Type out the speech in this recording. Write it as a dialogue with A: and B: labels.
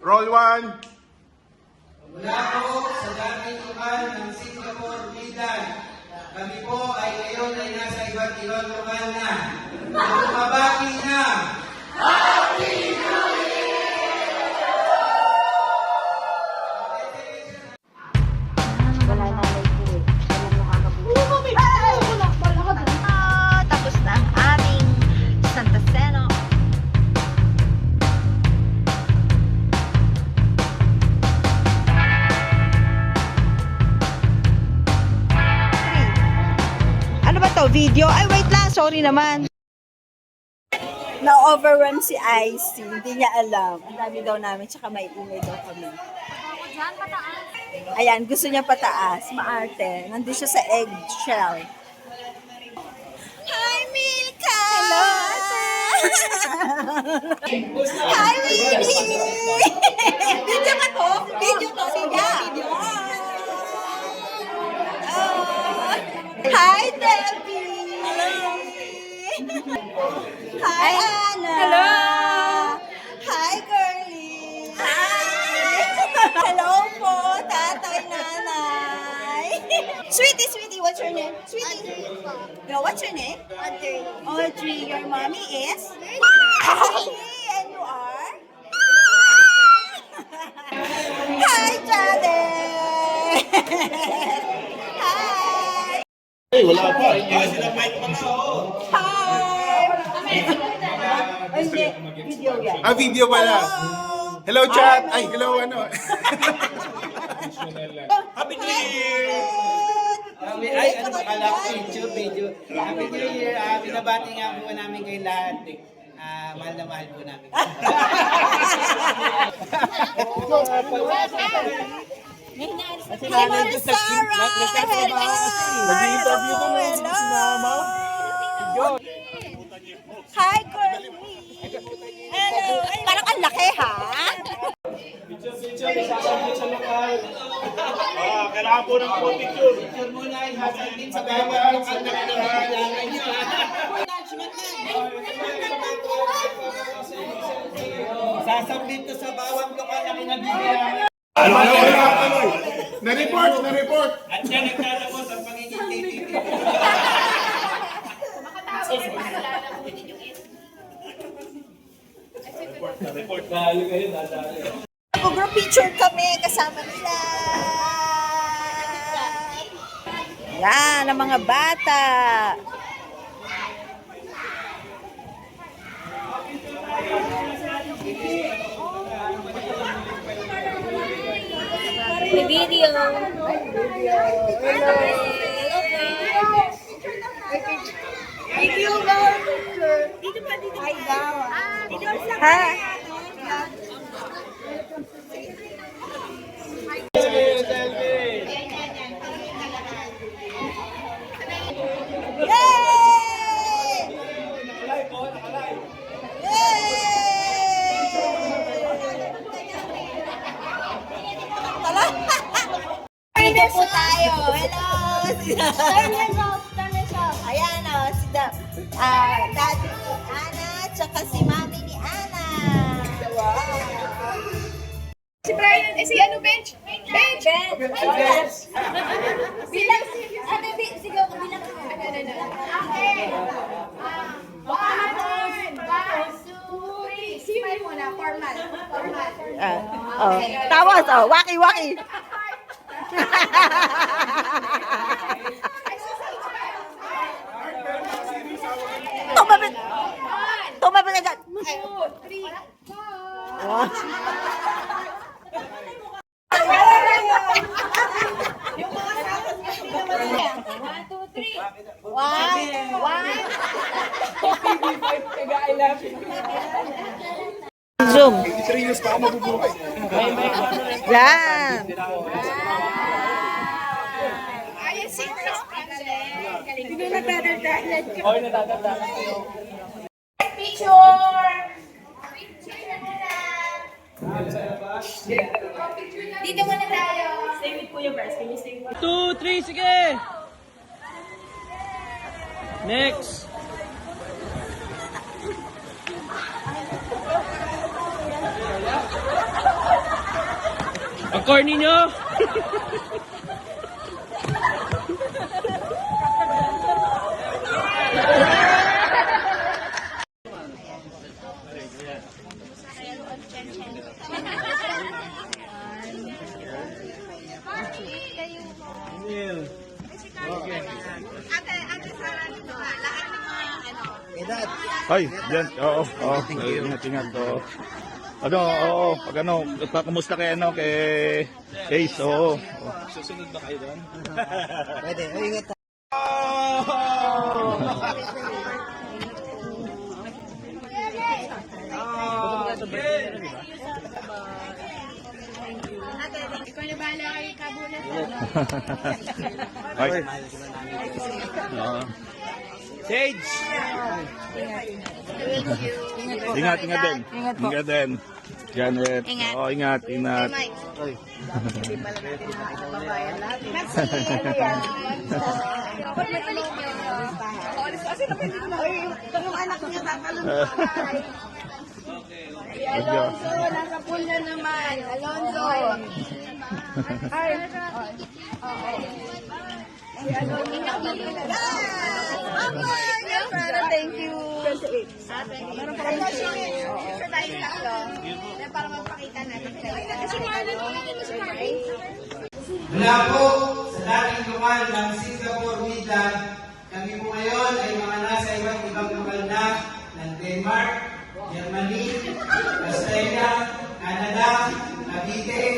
A: Roll 1.
B: Mula po sa dating lokal ng Singapore, Milan. Kami po ay ngayon ay nasa iba't ibang lokal na. Lumabati na!
C: Wala na like ko eh. Walang nakakabuti. Tapos na ang aming Santa Cena. Ano ba to? Video? Ay, wait lang. Sorry naman. Na-overrun si Icy. Hindi niya alam. Ang dami daw namin. Tsaka may ingay daw kami. Ayan, gusto niya pataas. Maarte. Nandun siya sa eggshell. Hi, Milka! Hello, ate! Hi, Winnie! Video ka to? Video to, video. Hi, Debbie! Hi, Anna! Hello! Hi, girlie! Hi! Hello po, tatay, nanay! Sweetie, what's your name? Sweetie? No, what's your name? Audrey. Your mommy is? Audrey, and you are? Hi, Jade! Hi!
A: Ay, wala pa.
C: Hi! Hindi, video yan.
A: Video pala. Hello, chat. Ay, hello, ano. Happy New Year!
B: Ay, ano ba kala ko? Video. Happy New Year! Binabati nga po namin kay lahat. Mahal na mahal po namin.
C: Hi, Mami Sarah!
A: Nag-interview ko mo si Mama.
C: Hi, girlie! Hello! Parang ang laki, ha?
A: Kailangan po ng picture.
B: Picture muna ay hasal din sa bawat lokal na kinakailangan niyo. Sasabit to sa bawat lokal na kinabibigyan.
A: Na-report.
B: At siya nagtatapos ang pagiging TTT.
C: Group picture kami kasama nila. Yan, ang mga bata.
D: May video. Dito pa, dito. Ay, daw.
C: Ha? Yay! Dito po tayo. Hello!
D: Turn yourself.
C: Ayan o, si Daddy ni Ana, tsaka si Mami ni Ana. Wow!
D: Si Brian, si ano, bench? Bench! Bilang, sigaw ka bilang. Okay. 1, 2, 3. Simay muna, formal.
C: Tapos, waki-waki. Tumabit! Tumabit agad!
D: 2, 3,
C: Zoom.
A: 3 years pa ako mabubuhay.
C: Yan.
D: Ayan, synchronous project. Hindi nagdadagdagan ka. Oo, nadadagdagan kayo. Picture! Picture muna! Dito muna tayo. Stay with Kuya Bers. Can you stay with
E: 2, 3, sige! Next! Ang corny nyo!
A: Ay, yan. Oo, oo. Ingat. Oo. Ano, oo. Pag ano, kumusta kay ano, kay Ace, oo. Susunod ba kayo doon?
B: Pwede, ingat.
D: Ikaw na bahala kay Kabulan.
A: Ay. Oo.
E: Sage!
A: Ingat din. Ingat din. Janet. Oo, ingat.
D: Alonso, nasa pool na naman. Alonso. Ay. Thank you. Para magpakita natin
B: Mula po sa dating lokal ng Singapore Midland, kami po ngayon ay mga nasa iba't ibang lokal na ng Denmark, Germany, Australia, Canada, Cavite,